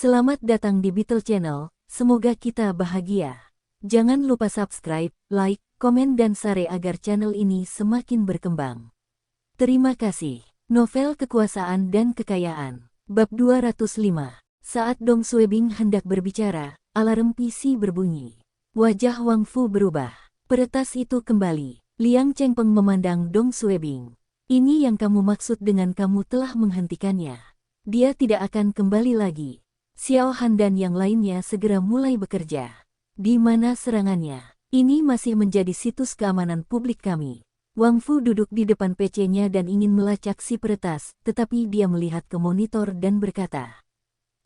Selamat datang di Beetle Channel, semoga kita bahagia. Jangan lupa subscribe, like, komen dan share agar channel ini semakin berkembang. Terima kasih. Novel Kekuasaan dan Kekayaan, Bab 205. Saat Dong Suebing hendak berbicara, alarm PC berbunyi. Wajah Wang Fu berubah. Peretas itu kembali. Liang Chengpeng memandang Dong Suebing. Ini yang kamu maksud dengan kamu telah menghentikannya. Dia tidak akan kembali lagi. Xiao Han dan yang lainnya segera mulai bekerja. Di mana serangannya? Ini masih menjadi situs keamanan publik kami. Wang Fu duduk di depan PC-nya dan ingin melacak si peretas, tetapi dia melihat ke monitor dan berkata,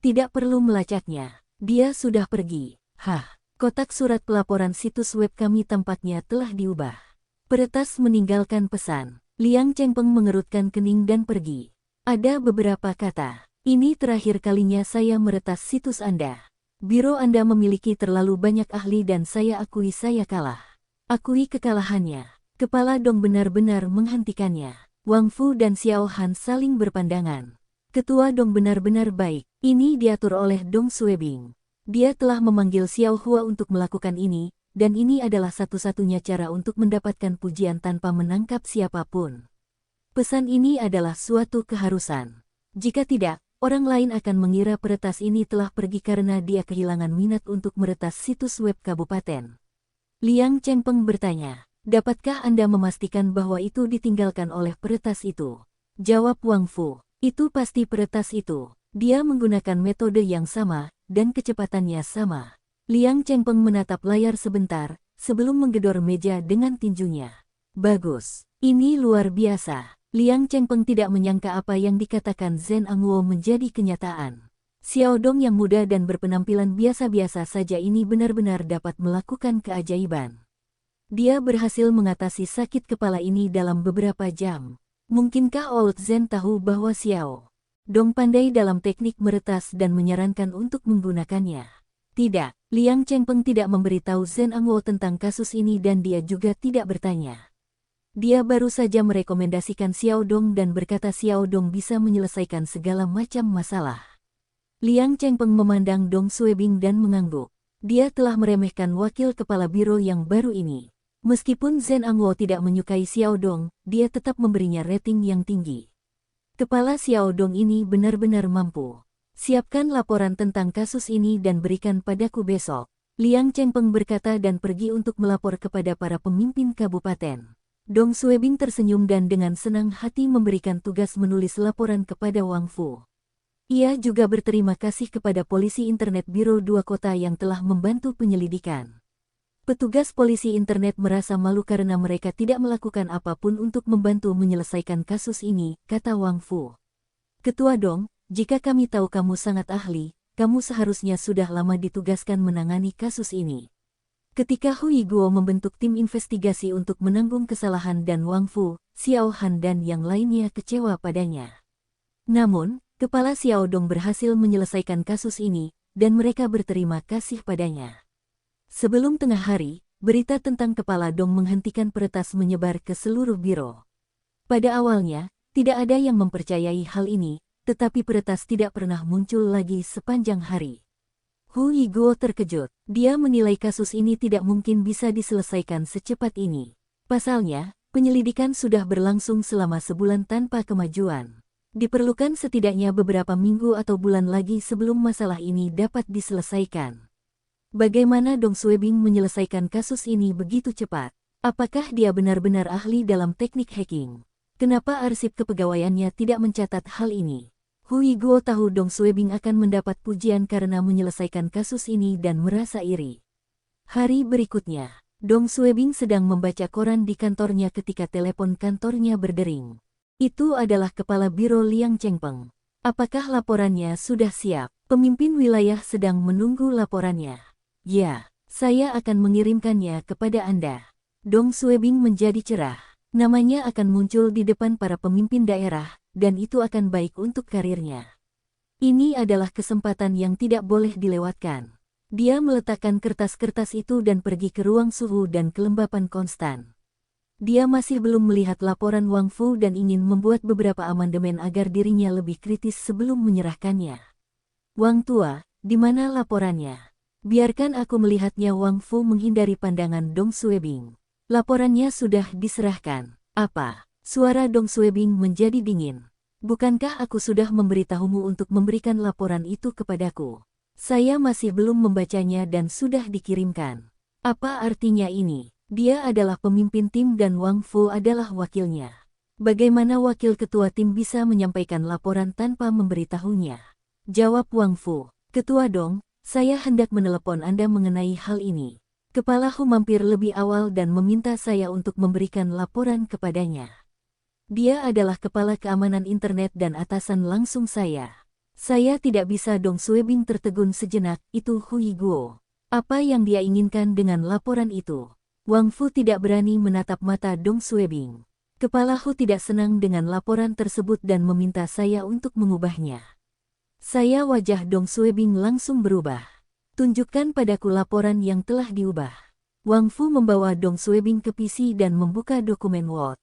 "Tidak perlu melacaknya. Dia sudah pergi." Hah, kotak surat pelaporan situs web kami tampaknya telah diubah. Peretas meninggalkan pesan. Liang Chengpeng mengerutkan kening dan pergi. Ada beberapa kata. Ini terakhir kalinya saya meretas situs Anda. Biro Anda memiliki terlalu banyak ahli dan saya akui saya kalah. Akui kekalahannya. Kepala Dong benar-benar menghentikannya. Wang Fu dan Xiao Han saling berpandangan. Ketua Dong benar-benar baik. Ini diatur oleh Dong Suebing. Dia telah memanggil Xiao Hua untuk melakukan ini, dan ini adalah satu-satunya cara untuk mendapatkan pujian tanpa menangkap siapapun. Pesan ini adalah suatu keharusan. Jika tidak, orang lain akan mengira peretas ini telah pergi karena dia kehilangan minat untuk meretas situs web kabupaten. Liang Chengpeng bertanya, "Dapatkah Anda memastikan bahwa itu ditinggalkan oleh peretas itu?" Jawab Wang Fu, "Itu pasti peretas itu. Dia menggunakan metode yang sama, dan kecepatannya sama." Liang Chengpeng menatap layar sebentar, sebelum menggedor meja dengan tinjunya. "Bagus. Ini luar biasa." Liang Chengpeng tidak menyangka apa yang dikatakan Zhen Angwo menjadi kenyataan. Xiao Dong yang muda dan berpenampilan biasa-biasa saja ini benar-benar dapat melakukan keajaiban. Dia berhasil mengatasi sakit kepala ini dalam beberapa jam. Mungkinkah Old Zhen tahu bahwa Xiao Dong pandai dalam teknik meretas dan menyarankan untuk menggunakannya? Tidak, Liang Chengpeng tidak memberitahu Zhen Angwo tentang kasus ini dan dia juga tidak bertanya. Dia baru saja merekomendasikan Xiao Dong dan berkata Xiao Dong bisa menyelesaikan segala macam masalah. Liang Chengpeng memandang Dong Suebing dan mengangguk. Dia telah meremehkan wakil kepala biro yang baru ini. Meskipun Zhen Angwo tidak menyukai Xiao Dong, dia tetap memberinya rating yang tinggi. Kepala Xiao Dong ini benar-benar mampu. Siapkan laporan tentang kasus ini dan berikan padaku besok. Liang Chengpeng berkata dan pergi untuk melapor kepada para pemimpin kabupaten. Dong Suebing tersenyum dan dengan senang hati memberikan tugas menulis laporan kepada Wang Fu. Ia juga berterima kasih kepada polisi internet Biro 2 Kota yang telah membantu penyelidikan. Petugas polisi internet merasa malu karena mereka tidak melakukan apapun untuk membantu menyelesaikan kasus ini, kata Wang Fu. "Ketua Dong, jika kami tahu kamu sangat ahli, kamu seharusnya sudah lama ditugaskan menangani kasus ini." Ketika Hui Guo membentuk tim investigasi untuk menanggung kesalahan dan Wang Fu, Xiao Han dan yang lainnya kecewa padanya. Namun, kepala Xiao Dong berhasil menyelesaikan kasus ini, dan mereka berterima kasih padanya. Sebelum tengah hari, berita tentang kepala Dong menghentikan peretas menyebar ke seluruh biro. Pada awalnya, tidak ada yang mempercayai hal ini, tetapi peretas tidak pernah muncul lagi sepanjang hari. Hui Guo terkejut. Dia menilai kasus ini tidak mungkin bisa diselesaikan secepat ini. Pasalnya, penyelidikan sudah berlangsung selama sebulan tanpa kemajuan. Diperlukan setidaknya beberapa minggu atau bulan lagi sebelum masalah ini dapat diselesaikan. Bagaimana Dong Suebing menyelesaikan kasus ini begitu cepat? Apakah dia benar-benar ahli dalam teknik hacking? Kenapa arsip kepegawaiannya tidak mencatat hal ini? Hui Guo tahu Dong Suebing akan mendapat pujian karena menyelesaikan kasus ini dan merasa iri. Hari berikutnya, Dong Suebing sedang membaca koran di kantornya ketika telepon kantornya berdering. Itu adalah kepala biro Liang Chengpeng. "Apakah laporannya sudah siap? Pemimpin wilayah sedang menunggu laporannya." "Ya, saya akan mengirimkannya kepada Anda." Dong Suebing menjadi cerah. Namanya akan muncul di depan para pemimpin daerah, dan itu akan baik untuk karirnya. Ini adalah kesempatan yang tidak boleh dilewatkan. Dia meletakkan kertas-kertas itu dan pergi ke ruang suhu dan kelembapan konstan. Dia masih belum melihat laporan Wang Fu dan ingin membuat beberapa amandemen agar dirinya lebih kritis sebelum menyerahkannya. "Wang Tua, Di mana laporannya? Biarkan aku melihatnya. Wang Fu menghindari pandangan Dong Suebing. Laporannya sudah diserahkan. Apa? Suara Dong Suebing menjadi dingin. Bukankah aku sudah memberitahumu untuk memberikan laporan itu kepadaku? Saya masih belum membacanya dan sudah dikirimkan. Apa artinya ini? Dia adalah pemimpin tim dan Wang Fu adalah wakilnya. Bagaimana wakil ketua tim bisa menyampaikan laporan tanpa memberitahunya? Jawab Wang Fu. Ketua Dong, saya hendak menelepon Anda mengenai hal ini. Kepalaku mampir lebih awal dan meminta saya untuk memberikan laporan kepadanya. Dia adalah kepala keamanan internet dan atasan langsung saya. Saya tidak bisa. Dong Suebing tertegun sejenak. Itu Hui Guo. Apa yang dia inginkan dengan laporan itu? Wang Fu tidak berani menatap mata Dong Suebing. Kepalaku tidak senang dengan laporan tersebut dan meminta saya untuk mengubahnya. Saya wajah Dong Suebing langsung berubah. Tunjukkan padaku laporan yang telah diubah. Wang Fu membawa Dong Suebing ke PC dan membuka dokumen Word.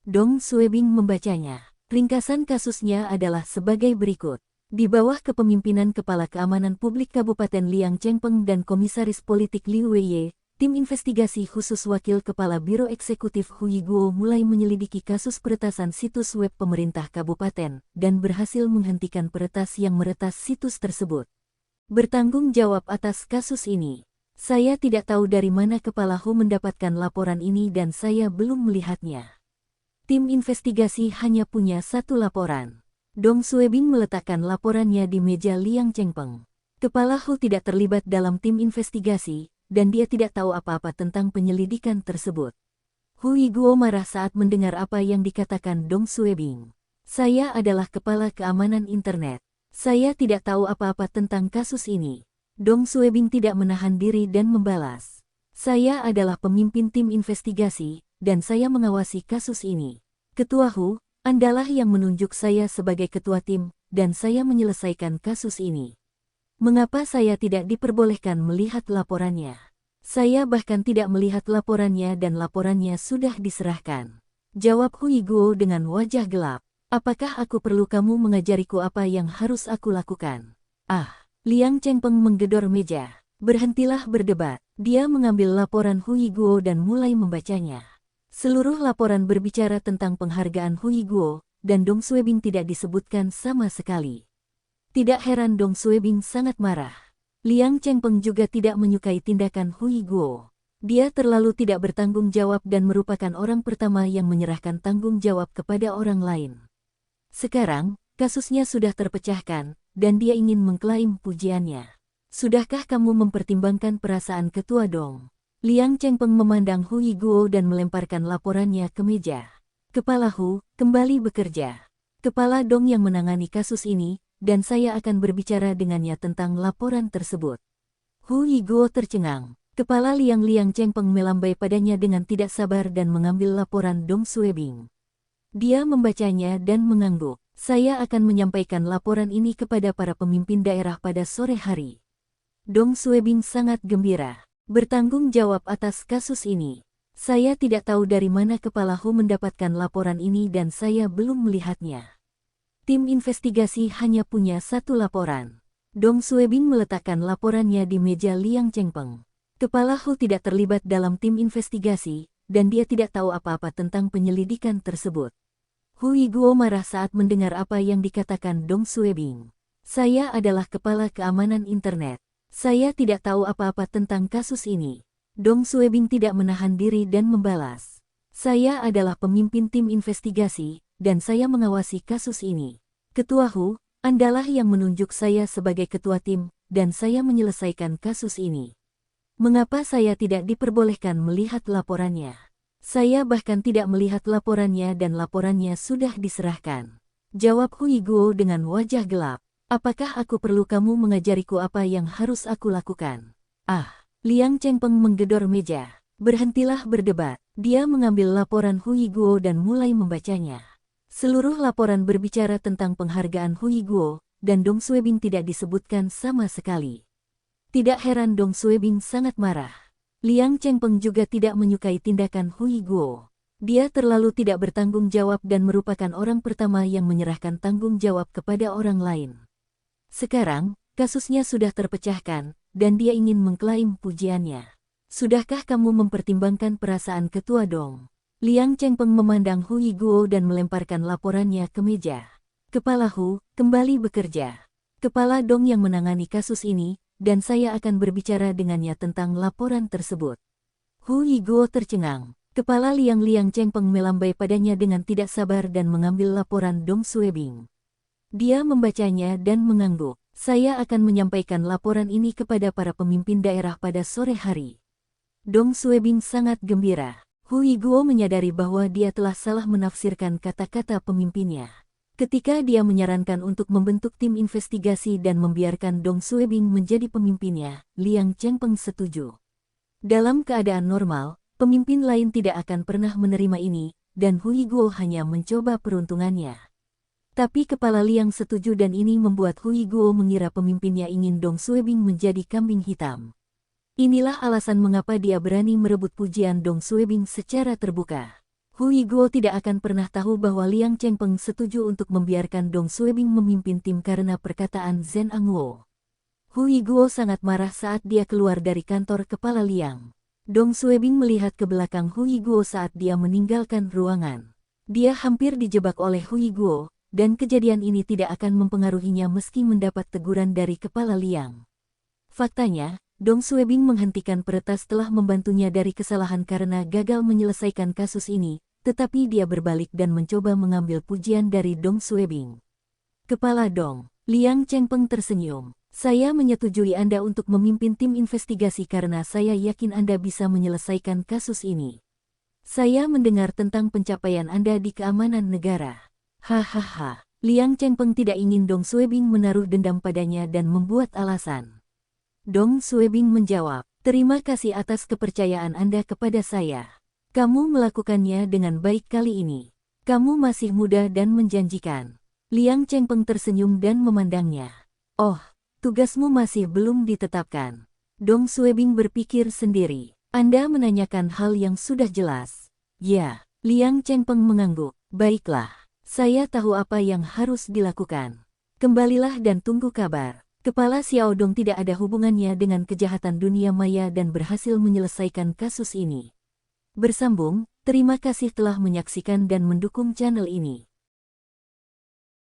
Dong Suebing membacanya. Ringkasan kasusnya adalah sebagai berikut. Di bawah kepemimpinan Kepala Keamanan Publik Kabupaten Liang Chengpeng dan Komisaris Politik Liu Weiye, tim investigasi khusus Wakil Kepala Biro Eksekutif Hui Guo mulai menyelidiki kasus peretasan situs web pemerintah kabupaten dan berhasil menghentikan peretas yang meretas situs tersebut. Bertanggung jawab atas kasus ini. Saya tidak tahu dari mana Kepala Hu mendapatkan laporan ini dan saya belum melihatnya. Tim investigasi hanya punya satu laporan. Dong Suebing meletakkan laporannya di meja Liang Chengpeng. Kepala Hu tidak terlibat dalam tim investigasi, dan dia tidak tahu apa-apa tentang penyelidikan tersebut. Hui Guo marah saat mendengar apa yang dikatakan Dong Suebing. Saya adalah kepala keamanan internet. Saya tidak tahu apa-apa tentang kasus ini. Dong Suebing tidak menahan diri dan membalas. Saya adalah pemimpin tim investigasi, dan saya mengawasi kasus ini. Ketua Hu, Andalah yang menunjuk saya sebagai ketua tim, dan saya menyelesaikan kasus ini. Mengapa saya tidak diperbolehkan melihat laporannya? Saya bahkan tidak melihat laporannya dan laporannya sudah diserahkan. Jawab Hui Guo dengan wajah gelap. Apakah aku perlu kamu mengajariku apa yang harus aku lakukan? Liang Chengpeng menggedor meja. Berhentilah berdebat. Dia mengambil laporan Hui Guo dan mulai membacanya. Seluruh laporan berbicara tentang penghargaan Hui Guo, dan Dong Suebing tidak disebutkan sama sekali. Tidak heran Dong Suebing sangat marah. Liang Chengpeng juga tidak menyukai tindakan Hui Guo. Dia terlalu tidak bertanggung jawab dan merupakan orang pertama yang menyerahkan tanggung jawab kepada orang lain. Sekarang, kasusnya sudah terpecahkan, dan dia ingin mengklaim pujiannya. Sudahkah kamu mempertimbangkan perasaan Ketua Dong? Liang Chengpeng memandang Hui Guo dan melemparkan laporannya ke meja. Kepala Hu, kembali bekerja. Kepala Dong yang menangani kasus ini, dan saya akan berbicara dengannya tentang laporan tersebut. Hui Guo tercengang. Kepala Liang Chengpeng melambai padanya dengan tidak sabar dan mengambil laporan Dong Suebing. Dia membacanya dan mengangguk. Saya akan menyampaikan laporan ini kepada para pemimpin daerah pada sore hari. Dong Suebing sangat gembira. Bertanggung jawab atas kasus ini. Saya tidak tahu dari mana Kepala Hu mendapatkan laporan ini dan saya belum melihatnya. Tim investigasi hanya punya satu laporan. Dong Suebing meletakkan laporannya di meja Liang Chengpeng. Kepala Hu tidak terlibat dalam tim investigasi, dan dia tidak tahu apa-apa tentang penyelidikan tersebut. Hui Guo marah saat mendengar apa yang dikatakan Dong Suebing. Saya adalah kepala keamanan internet. Saya tidak tahu apa-apa tentang kasus ini. Dong Suebing tidak menahan diri dan membalas. Saya adalah pemimpin tim investigasi, dan saya mengawasi kasus ini. Ketua Hu, Andalah yang menunjuk saya sebagai ketua tim, dan saya menyelesaikan kasus ini. Mengapa saya tidak diperbolehkan melihat laporannya? Saya bahkan tidak melihat laporannya dan laporannya sudah diserahkan. Jawab Hui Guo dengan wajah gelap. Apakah aku perlu kamu mengajariku apa yang harus aku lakukan? Liang Chengpeng menggedor meja. Berhentilah berdebat. Dia mengambil laporan Hui Guo dan mulai membacanya. Seluruh laporan berbicara tentang penghargaan Hui Guo, dan Dong Suebing tidak disebutkan sama sekali. Tidak heran Dong Suebing sangat marah. Liang Chengpeng juga tidak menyukai tindakan Hui Guo. Dia terlalu tidak bertanggung jawab dan merupakan orang pertama yang menyerahkan tanggung jawab kepada orang lain. Sekarang, Kasusnya sudah terpecahkan, dan dia ingin mengklaim pujiannya. Sudahkah kamu mempertimbangkan perasaan ketua Dong? Liang Chengpeng memandang Hui Guo dan melemparkan laporannya ke meja. Kepala Hu, kembali bekerja. Kepala Dong yang menangani kasus ini, dan saya akan berbicara dengannya tentang laporan tersebut. Hui Guo tercengang. Kepala Liang Chengpeng melambai padanya dengan tidak sabar dan mengambil laporan Dong Suebing. Dia membacanya dan mengangguk. Saya akan menyampaikan laporan ini kepada para pemimpin daerah pada sore hari. Dong Suebing sangat gembira. Hui Guo menyadari bahwa dia telah salah menafsirkan kata-kata pemimpinnya. Ketika dia menyarankan untuk membentuk tim investigasi dan membiarkan Dong Suebing menjadi pemimpinnya, Liang Chengpeng setuju. Dalam keadaan normal, pemimpin lain tidak akan pernah menerima ini, dan Hui Guo hanya mencoba peruntungannya. Tapi kepala Liang setuju dan ini membuat Hui Guo mengira pemimpinnya ingin Dong Suebing menjadi kambing hitam. Inilah alasan mengapa dia berani merebut pujian Dong Suebing secara terbuka. Hui Guo tidak akan pernah tahu bahwa Liang Chengpeng setuju untuk membiarkan Dong Suebing memimpin tim karena perkataan Zhen Angwo. Hui Guo sangat marah saat dia keluar dari kantor kepala Liang. Dong Suebing melihat ke belakang Hui Guo saat dia meninggalkan ruangan. Dia hampir dijebak oleh Hui Guo, dan kejadian ini tidak akan mempengaruhinya meski mendapat teguran dari kepala Liang. Faktanya, Dong Suebing menghentikan peretas telah membantunya dari kesalahan karena gagal menyelesaikan kasus ini, tetapi dia berbalik dan mencoba mengambil pujian dari Dong Suebing. Kepala Dong, Liang Chengpeng tersenyum. Saya menyetujui Anda untuk memimpin tim investigasi karena saya yakin Anda bisa menyelesaikan kasus ini. Saya mendengar tentang pencapaian Anda di keamanan negara. Hahaha, Liang Chengpeng tidak ingin Dong Suebing menaruh dendam padanya dan membuat alasan. Dong Suebing menjawab, terima kasih atas kepercayaan Anda kepada saya. Kamu melakukannya dengan baik kali ini. Kamu masih muda dan menjanjikan. Liang Chengpeng tersenyum dan memandangnya. Oh, tugasmu masih belum ditetapkan. Dong Suebing berpikir sendiri. Anda menanyakan hal yang sudah jelas. Ya, Liang Chengpeng mengangguk. Baiklah. Saya tahu apa yang harus dilakukan. Kembalilah dan tunggu kabar. Kepala Xiao Dong tidak ada hubungannya dengan kejahatan dunia maya dan berhasil menyelesaikan kasus ini. Bersambung, terima kasih telah menyaksikan dan mendukung channel ini.